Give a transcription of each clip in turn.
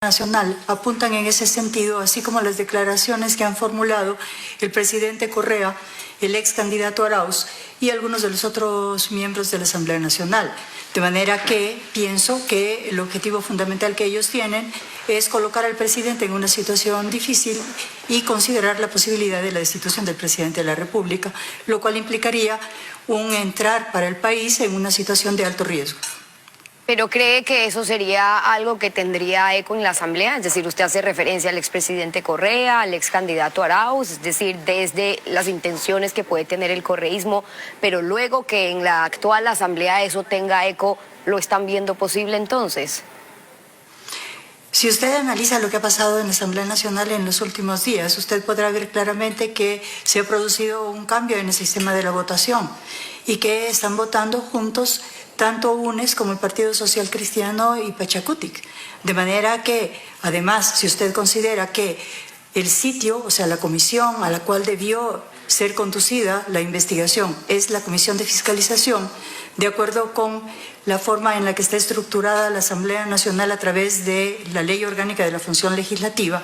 Nacional apuntan en ese sentido, así como las declaraciones que han formulado el presidente Correa, el ex candidato Arauz y algunos de los otros miembros de la Asamblea Nacional. De manera que pienso que el objetivo fundamental que ellos tienen es colocar al presidente en una situación difícil y considerar la posibilidad de la destitución del presidente de la República, lo cual implicaría un entrar para el país en una situación de alto riesgo. ¿Pero cree que eso sería algo que tendría eco en la Asamblea? Es decir, usted hace referencia al expresidente Correa, al ex candidato Arauz, es decir, desde las intenciones que puede tener el correísmo, pero luego que en la actual Asamblea eso tenga eco, ¿lo están viendo posible entonces? Si usted analiza lo que ha pasado en la Asamblea Nacional en los últimos días, usted podrá ver claramente que se ha producido un cambio en el sistema de la votación y que están votando juntos tanto UNES como el Partido Social Cristiano y Pachacutic. De manera que, además, si usted considera que el sitio, o sea, la comisión a la cual debió ser conducida la investigación es la Comisión de Fiscalización, de acuerdo con la forma en la que está estructurada la Asamblea Nacional a través de la Ley Orgánica de la Función Legislativa,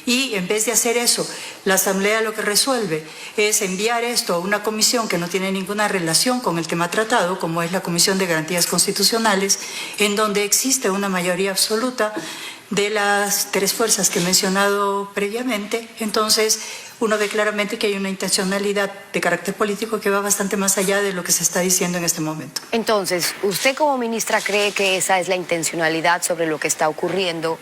y en vez de hacer eso, la Asamblea lo que resuelve es enviar esto a una comisión que no tiene ninguna relación con el tema tratado, como es la Comisión de Garantías Constitucionales, en donde existe una mayoría absoluta de las tres fuerzas que he mencionado previamente. Entonces, uno ve claramente que hay una intencionalidad de carácter político que va bastante más allá de lo que se está diciendo en este momento. Entonces, ¿usted como ministra cree que esa es la intencionalidad sobre lo que está ocurriendo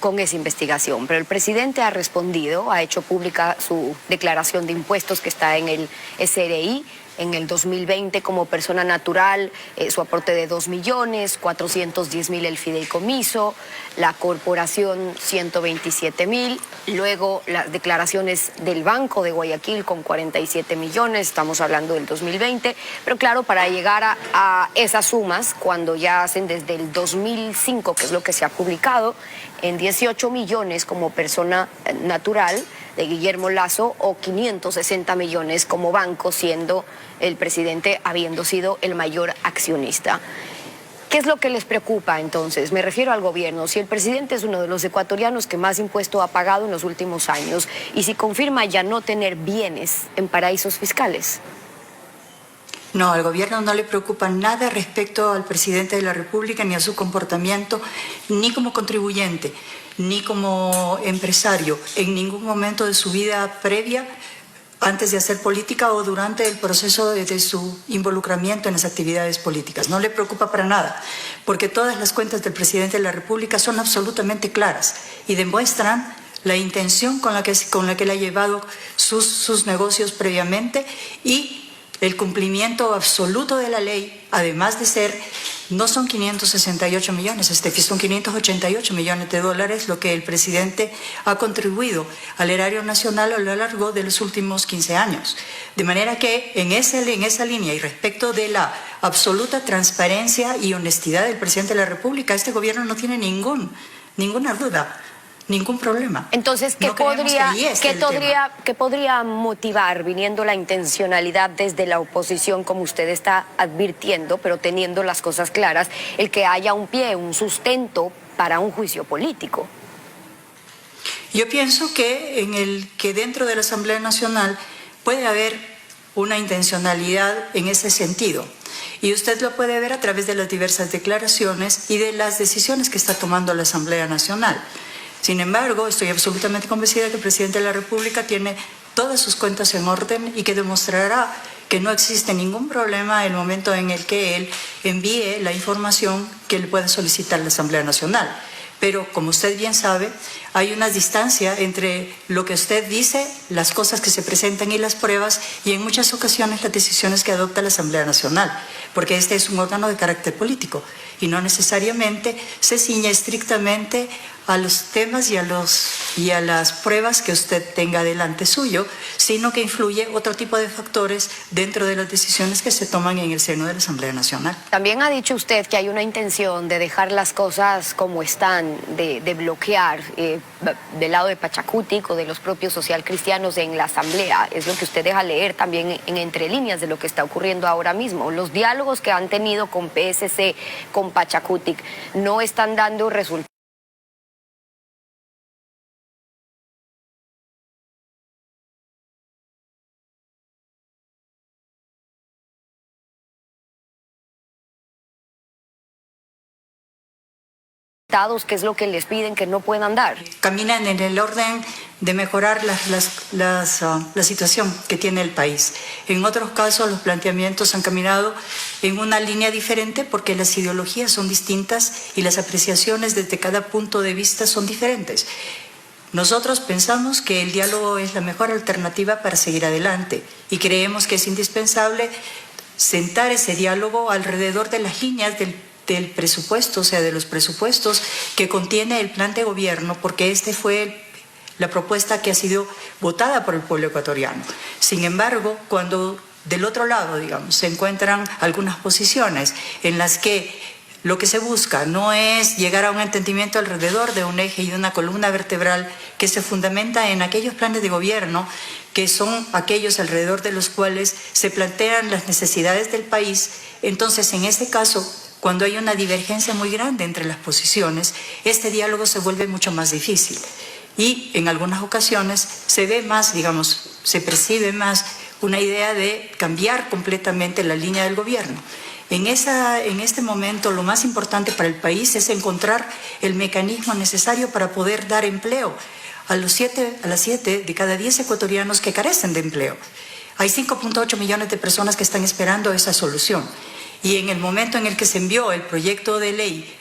con esa investigación? Pero el presidente ha respondido, ha hecho pública su declaración de impuestos que está en el SRI, en el 2020 como persona natural, su aporte de 2 millones, 410.000 el fideicomiso, la corporación 127.000, luego las declaraciones del Banco de Guayaquil con 47 millones, estamos hablando del 2020, pero claro, para llegar a esas sumas, cuando ya hacen desde el 2005, que es lo que se ha publicado, en 18 millones como persona natural de Guillermo Lasso o 560 millones como banco, siendo el presidente habiendo sido el mayor accionista. ¿Qué es lo que les preocupa entonces? Me refiero al gobierno. Si el presidente es uno de los ecuatorianos que más impuesto ha pagado en los últimos años y si confirma ya no tener bienes en paraísos fiscales. No, al gobierno no le preocupa nada respecto al presidente de la República, ni a su comportamiento, ni como contribuyente, ni como empresario, en ningún momento de su vida previa, antes de hacer política o durante el proceso de su involucramiento en las actividades políticas. No le preocupa para nada, porque todas las cuentas del presidente de la República son absolutamente claras y demuestran la intención con la que él ha llevado sus negocios previamente y el cumplimiento absoluto de la ley, además de ser, no son 568 millones, son 588 millones de dólares lo que el presidente ha contribuido al erario nacional a lo largo de los últimos 15 años. De manera que en esa línea y respecto de la absoluta transparencia y honestidad del presidente de la República, este gobierno no tiene ninguna duda. Ningún problema. Entonces, ¿qué podría motivar, viniendo la intencionalidad desde la oposición, como usted está advirtiendo, pero teniendo las cosas claras, el que haya un pie, un sustento para un juicio político? Yo pienso que dentro de la Asamblea Nacional puede haber una intencionalidad en ese sentido. Y usted lo puede ver a través de las diversas declaraciones y de las decisiones que está tomando la Asamblea Nacional. Sin embargo, estoy absolutamente convencida que el presidente de la República tiene todas sus cuentas en orden y que demostrará que no existe ningún problema en el momento en el que él envíe la información que le pueda solicitar la Asamblea Nacional. Pero, como usted bien sabe, hay una distancia entre lo que usted dice, las cosas que se presentan y las pruebas, y en muchas ocasiones las decisiones que adopta la Asamblea Nacional, porque este es un órgano de carácter político y no necesariamente se ciñe estrictamente a los temas y a las pruebas que usted tenga delante suyo, sino que influye otro tipo de factores dentro de las decisiones que se toman en el seno de la Asamblea Nacional. También ha dicho usted que hay una intención de dejar las cosas como están, de bloquear del lado de Pachacutic o de los propios socialcristianos en la Asamblea. Es lo que usted deja leer también en entre líneas de lo que está ocurriendo ahora mismo. Los diálogos que han tenido con PSC, con Pachacutic, no están dando resultados. dictados, qué es lo que les piden que no puedan dar. Caminan en el orden de mejorar la situación que tiene el país. En otros casos los planteamientos han caminado en una línea diferente porque las ideologías son distintas y las apreciaciones desde cada punto de vista son diferentes. Nosotros pensamos que el diálogo es la mejor alternativa para seguir adelante y creemos que es indispensable sentar ese diálogo alrededor de las líneas del presupuesto, o sea, de los presupuestos que contiene el plan de gobierno, porque fue la propuesta que ha sido votada por el pueblo ecuatoriano. Sin embargo, cuando del otro lado, digamos, se encuentran algunas posiciones en las que lo que se busca no es llegar a un entendimiento alrededor de un eje y de una columna vertebral que se fundamenta en aquellos planes de gobierno que son aquellos alrededor de los cuales se plantean las necesidades del país. Entonces, en este caso, cuando hay una divergencia muy grande entre las posiciones, este diálogo se vuelve mucho más difícil. Y en algunas ocasiones se ve más, digamos, se percibe más una idea de cambiar completamente la línea del gobierno. En este momento lo más importante para el país es encontrar el mecanismo necesario para poder dar empleo a las 7 de cada 10 ecuatorianos que carecen de empleo. Hay 5.8 millones de personas que están esperando esa solución. Y en el momento en el que se envió el proyecto de ley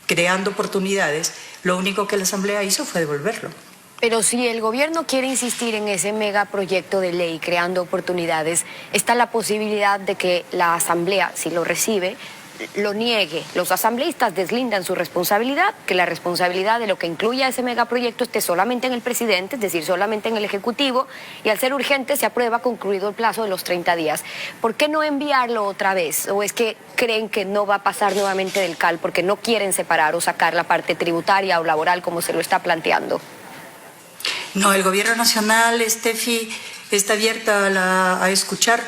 creando oportunidades, lo único que la Asamblea hizo fue devolverlo. Pero si el gobierno quiere insistir en ese megaproyecto de ley creando oportunidades, está la posibilidad de que la Asamblea, si lo recibe, lo niegue. Los asambleístas deslindan su responsabilidad, que la responsabilidad de lo que incluya ese megaproyecto esté solamente en el presidente, es decir, solamente en el Ejecutivo, y al ser urgente se aprueba concluido el plazo de los 30 días. ¿Por qué no enviarlo otra vez? ¿O es que creen que no va a pasar nuevamente del CAL porque no quieren separar o sacar la parte tributaria o laboral como se lo está planteando? No, el Gobierno Nacional, Steffi, está abierta a escuchar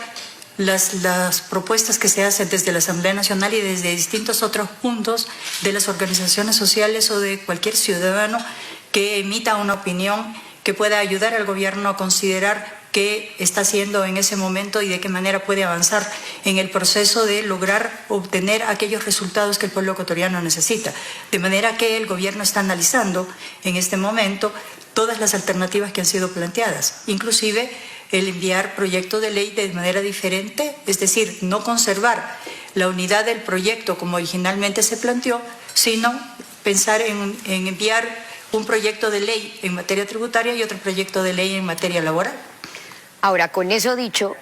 las propuestas que se hacen desde la Asamblea Nacional y desde distintos otros puntos de las organizaciones sociales o de cualquier ciudadano que emita una opinión que pueda ayudar al gobierno a considerar qué está haciendo en ese momento y de qué manera puede avanzar en el proceso de lograr obtener aquellos resultados que el pueblo ecuatoriano necesita. De manera que el gobierno está analizando en este momento todas las alternativas que han sido planteadas, inclusive el enviar proyecto de ley de manera diferente, es decir, no conservar la unidad del proyecto como originalmente se planteó, sino pensar en enviar un proyecto de ley en materia tributaria y otro proyecto de ley en materia laboral. Ahora, con eso dicho,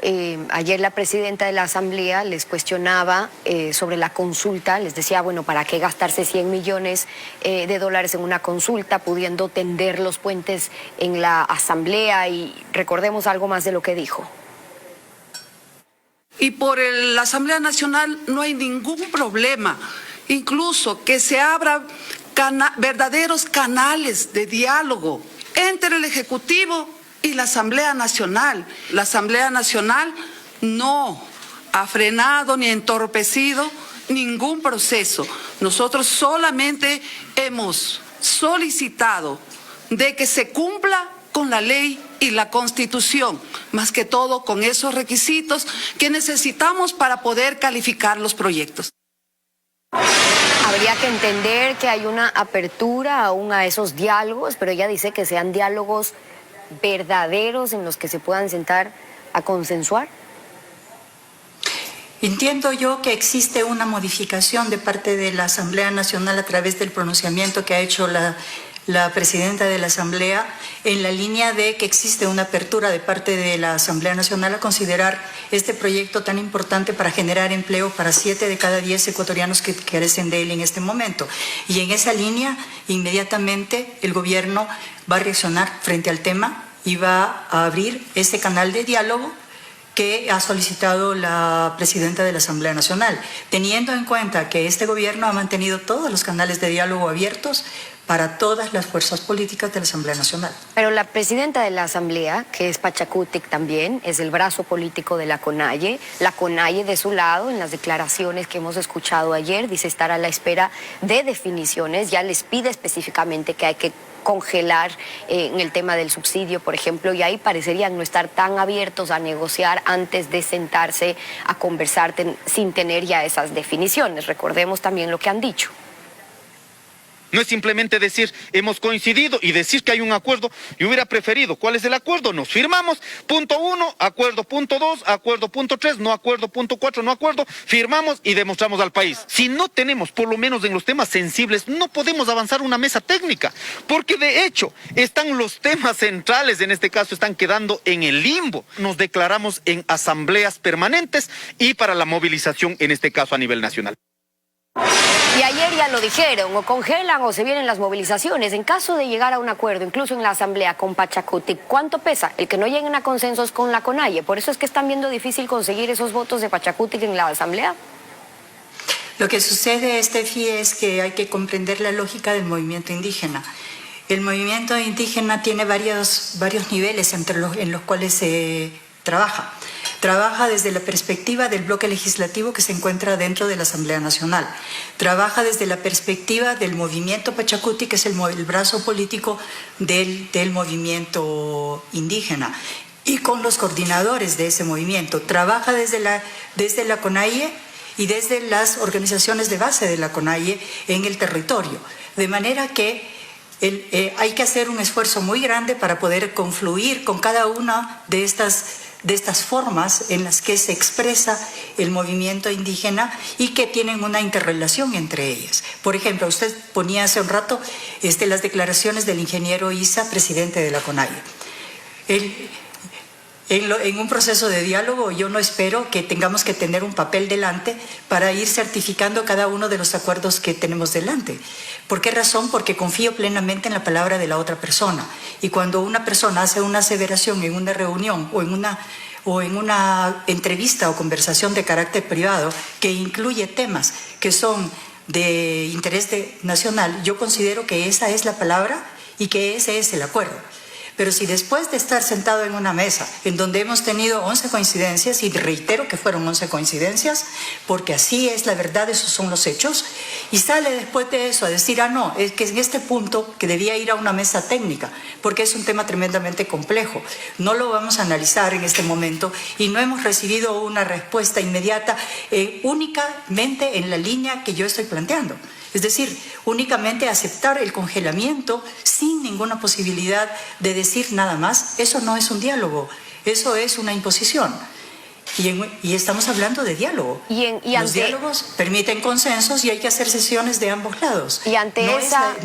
ayer la presidenta de la Asamblea les cuestionaba sobre la consulta, les decía, bueno, ¿para qué gastarse 100 millones de dólares en una consulta, pudiendo tender los puentes en la Asamblea? Y recordemos algo más de lo que dijo. Y por la Asamblea Nacional no hay ningún problema, incluso que se abran verdaderos canales de diálogo entre el Ejecutivo y la Asamblea Nacional. La Asamblea Nacional no ha frenado ni entorpecido ningún proceso. Nosotros solamente hemos solicitado de que se cumpla con la ley y la Constitución, más que todo con esos requisitos que necesitamos para poder calificar los proyectos. Habría que entender que hay una apertura aún a esos diálogos, pero ella dice que sean diálogos verdaderos en los que se puedan sentar a consensuar. Entiendo yo que existe una modificación de parte de la Asamblea Nacional a través del pronunciamiento que ha hecho la presidenta de la Asamblea en la línea de que existe una apertura de parte de la Asamblea Nacional a considerar este proyecto tan importante para generar empleo para 7 de cada 10 ecuatorianos que carecen de él en este momento. Y en esa línea, inmediatamente el gobierno va a reaccionar frente al tema y va a abrir ese canal de diálogo que ha solicitado la presidenta de la Asamblea Nacional, teniendo en cuenta que este gobierno ha mantenido todos los canales de diálogo abiertos para todas las fuerzas políticas de la Asamblea Nacional. Pero la presidenta de la Asamblea, que es Pachacutic también, es el brazo político de la CONAIE. La CONAIE, de su lado, en las declaraciones que hemos escuchado ayer, dice estar a la espera de definiciones. Ya les pide específicamente que hay que congelar en el tema del subsidio, por ejemplo, y ahí parecerían no estar tan abiertos a negociar antes de sentarse a conversar sin tener ya esas definiciones. Recordemos también lo que han dicho. No es simplemente decir hemos coincidido y decir que hay un acuerdo. Yo hubiera preferido, ¿cuál es el acuerdo? Nos firmamos, punto 1, acuerdo punto 2, acuerdo punto 3, no acuerdo punto 4, no acuerdo, firmamos y demostramos al país. Si no tenemos, por lo menos en los temas sensibles, no podemos avanzar una mesa técnica, porque de hecho están los temas centrales, en este caso están quedando en el limbo. Nos declaramos en asambleas permanentes y para la movilización, en este caso a nivel nacional. Y ayer ya lo dijeron, o congelan o se vienen las movilizaciones. En caso de llegar a un acuerdo, incluso en la asamblea con Pachacutic, ¿cuánto pesa el que no lleguen a consensos con la CONAIE? ¿Por eso es que están viendo difícil conseguir esos votos de Pachacutic en la asamblea? Lo que sucede, Estefi, es que hay que comprender la lógica del movimiento indígena. El movimiento indígena tiene varios niveles en los cuales se trabaja. Trabaja desde la perspectiva del bloque legislativo que se encuentra dentro de la Asamblea Nacional. Trabaja desde la perspectiva del movimiento Pachacutic, que es el brazo político del movimiento indígena, y con los coordinadores de ese movimiento. Trabaja desde la CONAIE y desde las organizaciones de base de la CONAIE en el territorio. De manera que hay que hacer un esfuerzo muy grande para poder confluir con cada una de estas formas en las que se expresa el movimiento indígena y que tienen una interrelación entre ellas. Por ejemplo, usted ponía hace un rato las declaraciones del ingeniero Issa, presidente de la CONAIE. En un proceso de diálogo yo no espero que tengamos que tener un papel delante para ir certificando cada uno de los acuerdos que tenemos delante. ¿Por qué razón? Porque confío plenamente en la palabra de la otra persona. Y cuando una persona hace una aseveración en una reunión o en una entrevista o conversación de carácter privado que incluye temas que son de interés nacional, yo considero que esa es la palabra y que ese es el acuerdo. Pero si después de estar sentado en una mesa en donde hemos tenido 11 coincidencias, y reitero que fueron 11 coincidencias, porque así es la verdad, esos son los hechos, y sale después de eso a decir, no, es que en este punto que debía ir a una mesa técnica, porque es un tema tremendamente complejo, no lo vamos a analizar en este momento y no hemos recibido una respuesta inmediata únicamente en la línea que yo estoy planteando. Es decir, únicamente aceptar el congelamiento sin ninguna posibilidad de decir nada más, eso no es un diálogo, eso es una imposición. Y estamos hablando de diálogo. Los diálogos permiten consensos y hay que hacer sesiones de ambos lados. Y ante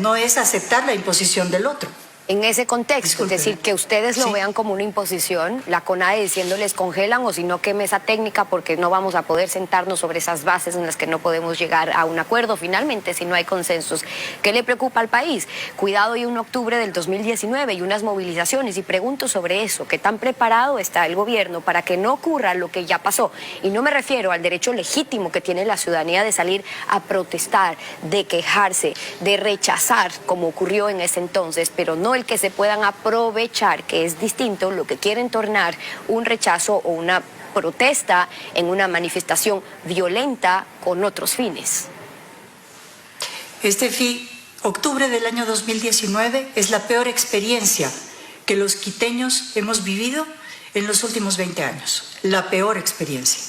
no es aceptar la imposición del otro. En ese contexto, Disculpe. es decir, que ustedes lo Sí. vean como una imposición, la CONAIE diciéndoles congelan o si no queme esa técnica porque no vamos a poder sentarnos sobre esas bases en las que no podemos llegar a un acuerdo finalmente si no hay consensos. ¿Qué le preocupa al país? Cuidado, y 1 de octubre del 2019 y unas movilizaciones, y pregunto sobre eso, ¿qué tan preparado está el gobierno para que no ocurra lo que ya pasó? Y no me refiero al derecho legítimo que tiene la ciudadanía de salir a protestar, de quejarse, de rechazar, como ocurrió en ese entonces, pero no el que se puedan aprovechar, que es distinto, lo que quieren tornar un rechazo o una protesta en una manifestación violenta con otros fines. Octubre del año 2019 es la peor experiencia que los quiteños hemos vivido en los últimos 20 años. La peor experiencia.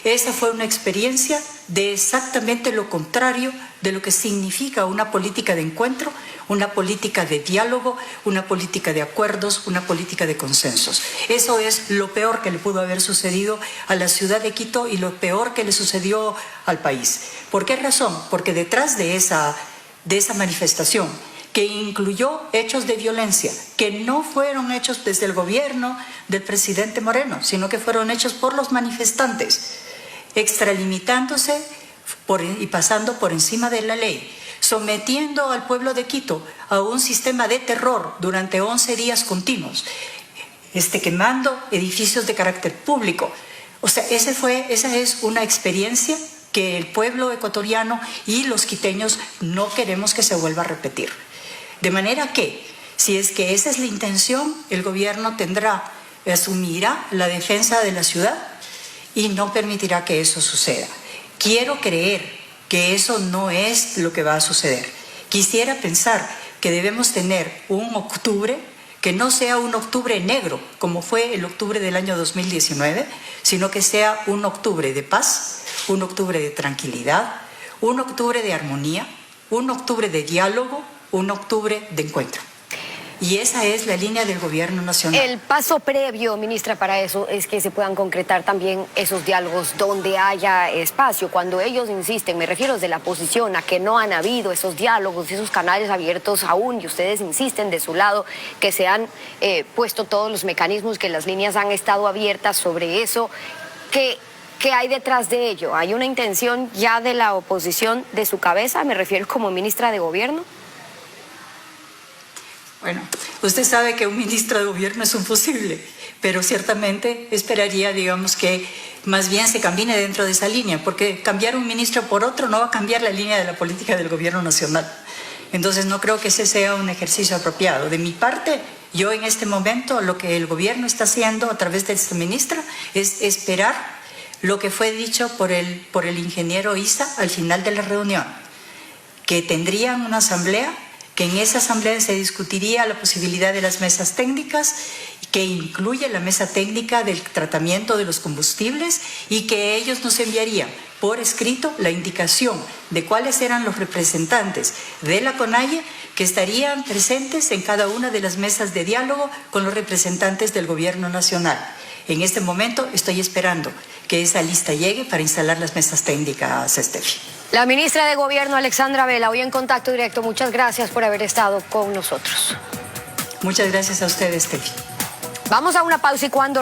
Esa fue una experiencia de exactamente lo contrario de lo que significa una política de encuentro, una política de diálogo, una política de acuerdos, una política de consensos. Eso es lo peor que le pudo haber sucedido a la ciudad de Quito y lo peor que le sucedió al país. ¿Por qué razón? Porque detrás de esa manifestación, que incluyó hechos de violencia, que no fueron hechos desde el gobierno del presidente Moreno, sino que fueron hechos por los manifestantes, extralimitándose y pasando por encima de la ley, sometiendo al pueblo de Quito a un sistema de terror durante 11 días continuos, quemando edificios de carácter público. O sea, esa es una experiencia que el pueblo ecuatoriano y los quiteños no queremos que se vuelva a repetir. De manera que, si es que esa es la intención, el gobierno asumirá la defensa de la ciudad y no permitirá que eso suceda. Quiero creer que eso no es lo que va a suceder. Quisiera pensar que debemos tener un octubre que no sea un octubre negro, como fue el octubre del año 2019, sino que sea un octubre de paz, un octubre de tranquilidad, un octubre de armonía, un octubre de diálogo, un octubre de encuentro. Y esa es la línea del gobierno nacional. El paso previo, ministra, para eso es que se puedan concretar también esos diálogos donde haya espacio. Cuando ellos insisten, me refiero desde la oposición, a que no han habido esos diálogos, esos canales abiertos aún, y ustedes insisten de su lado que se han puesto todos los mecanismos, que las líneas han estado abiertas sobre eso. ¿Qué hay detrás de ello? ¿Hay una intención ya de la oposición de su cabeza? Me refiero como ministra de Gobierno. Bueno, usted sabe que un ministro de gobierno es un fusible, pero ciertamente esperaría, digamos, que más bien se camine dentro de esa línea, porque cambiar un ministro por otro no va a cambiar la línea de la política del gobierno nacional. Entonces no creo que ese sea un ejercicio apropiado. De mi parte, yo en este momento lo que el gobierno está haciendo a través de esta ministra es esperar lo que fue dicho por el ingeniero Issa al final de la reunión, que tendrían una asamblea, que en esa asamblea se discutiría la posibilidad de las mesas técnicas, que incluye la mesa técnica del tratamiento de los combustibles, y que ellos nos enviarían por escrito la indicación de cuáles eran los representantes de la CONAIE que estarían presentes en cada una de las mesas de diálogo con los representantes del gobierno nacional. En este momento estoy esperando que esa lista llegue para instalar las mesas técnicas, Steffi. La ministra de Gobierno, Alexandra Vela, hoy en Contacto Directo. Muchas gracias por haber estado con nosotros. Muchas gracias a ustedes, Steffi. Vamos a una pausa y cuando